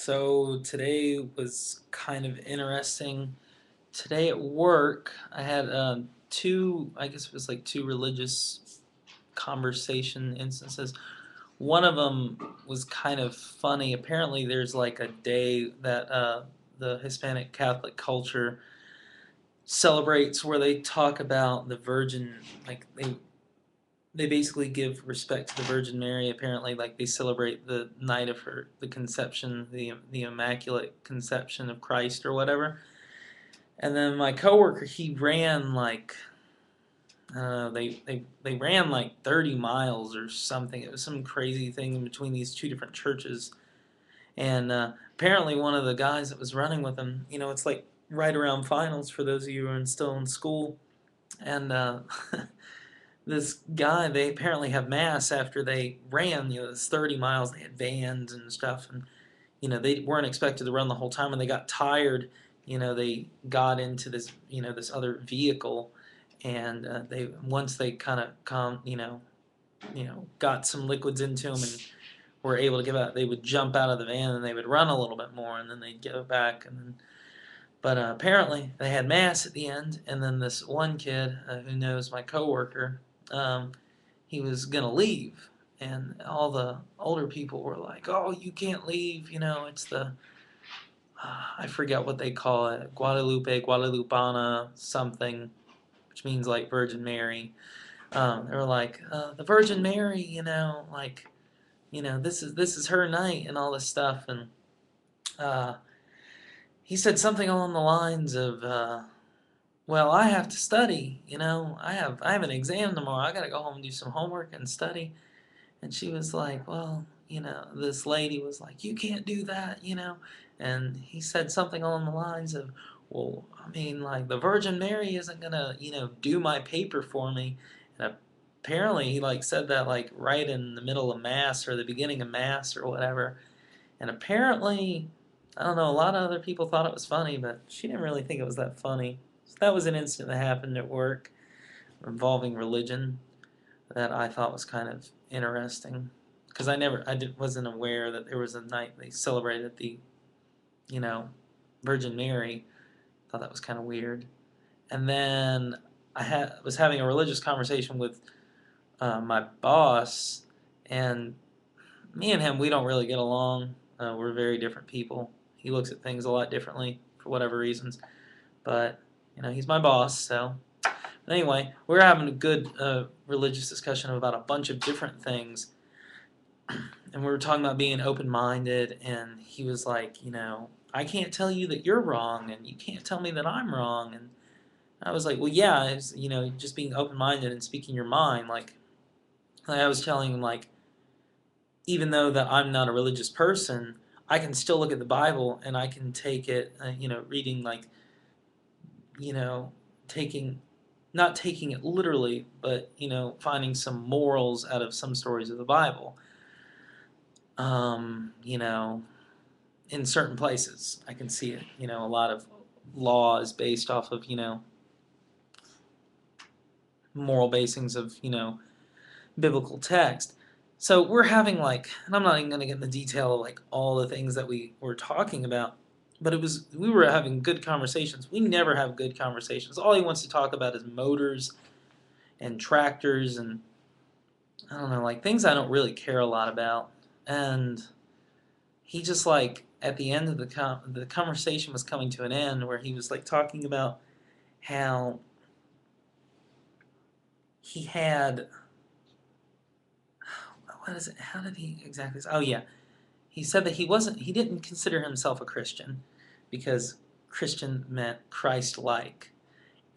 So today was kind of interesting. Today at work, I had two, I guess it was like two religious conversation instances. One of them was kind of funny. Apparently, there's like a day that the Hispanic Catholic culture celebrates where they talk about the Virgin, like they basically give respect to the Virgin Mary. Apparently, like they celebrate the night of the conception, the Immaculate Conception of Christ or whatever. And then my coworker, he ran like they ran like 30 miles or something. It was some crazy thing in between these two different churches. And apparently, one of the guys that was running with him, it's like right around finals for those of you who are still in school, and this guy, they apparently have mass after they ran, this 30 miles. They had vans and stuff, and they weren't expected to run the whole time. When they got tired, they got into this, this other vehicle, and they once they kind of got some liquids into them and were able to give out, they would jump out of the van and they would run a little bit more, and then they'd go back, and then. But apparently they had mass at the end, and then this one kid who knows my coworker, um, he was gonna leave, and all the older people were like, "Oh, you can't leave! It's the I forget what they call it, Guadalupe, Guadalupana, something, which means like Virgin Mary." They were like, "The Virgin Mary, this is her night and all this stuff," and uh, he said something along the lines of, "Well, I have to study. I have an exam tomorrow. I got to go home and do some homework and study." And she was like, "Well, this lady was like, you can't do that. And he said something along the lines of, "Well, I mean, like, the Virgin Mary isn't gonna, do my paper for me." And apparently he, like, said that, like, right in the middle of Mass or the beginning of Mass or whatever. And apparently, I don't know, a lot of other people thought it was funny, but she didn't really think it was that funny. So that was an incident that happened at work involving religion that I thought was kind of interesting, because wasn't aware that there was a night they celebrated the, you know, Virgin Mary. Thought that was kind of weird. And then was having a religious conversation with my boss, and me and him, we don't really get along. We're very different people. He looks at things a lot differently for whatever reasons, but he's my boss, so. But anyway, we're having a good religious discussion about a bunch of different things, and we were talking about being open-minded, and he was like, I can't tell you that you're wrong, and you can't tell me that I'm wrong, and I was like, well, yeah, it's, just being open-minded and speaking your mind, like I was telling him, like, even though that I'm not a religious person, I can still look at the Bible and I can take it, reading, like, you know, taking not taking it literally, but finding some morals out of some stories of the Bible. Um, you know, in certain places, I can see it. A lot of law is based off of moral basings of biblical text. So we're having, like, and I'm not even going to get in the detail of like all the things that we were talking about, but we were having good conversations. We never have good conversations. All he wants to talk about is motors and tractors and I don't know, like things I don't really care a lot about. And he just, like, at the end of the conversation was coming to an end where he was like talking about how he had, what is it? How did he exactly say? Oh yeah, he said that he didn't consider himself a Christian because Christian meant Christ-like.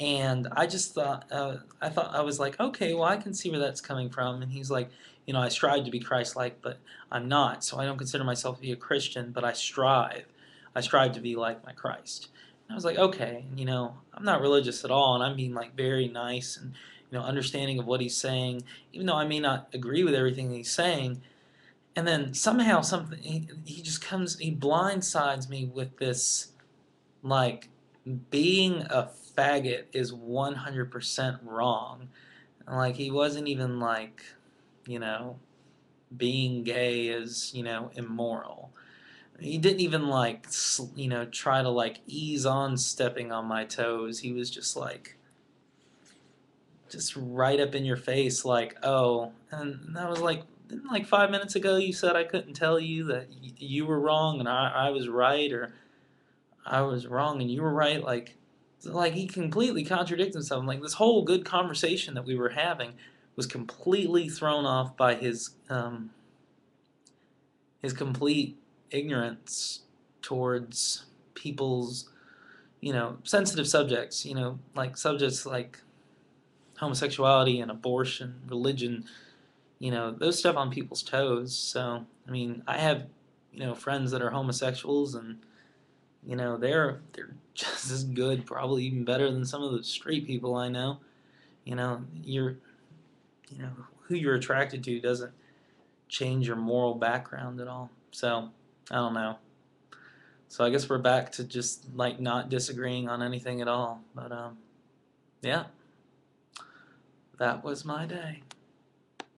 And I just thought, I was like, okay, well, I can see where that's coming from. And he's like, I strive to be Christ-like, but I'm not. So I don't consider myself to be a Christian, but I strive. I strive to be like my Christ. And I was like, okay, I'm not religious at all, and I'm being like very nice and understanding of what he's saying, even though I may not agree with everything he's saying. And then somehow something he just comes, he blindsides me with this, like, being a faggot is 100% wrong. Like, he wasn't even like, you know, being gay is, immoral. He didn't even like, try to like ease on stepping on my toes. He was just like, just right up in your face, like, oh. And that was like, didn't like 5 minutes ago you said I couldn't tell you that you were wrong and I was right, or I was wrong and you were right. Like he completely contradicts himself. Like this whole good conversation that we were having was completely thrown off by his complete ignorance towards people's, sensitive subjects, like subjects like homosexuality and abortion, religion, those stuff on people's toes. So, I mean, I have, friends that are homosexuals, and they're just as good, probably even better than some of the straight people I know. You're, who you're attracted to doesn't change your moral background at all. So, I don't know. So I guess we're back to just like not disagreeing on anything at all. But yeah, that was my day.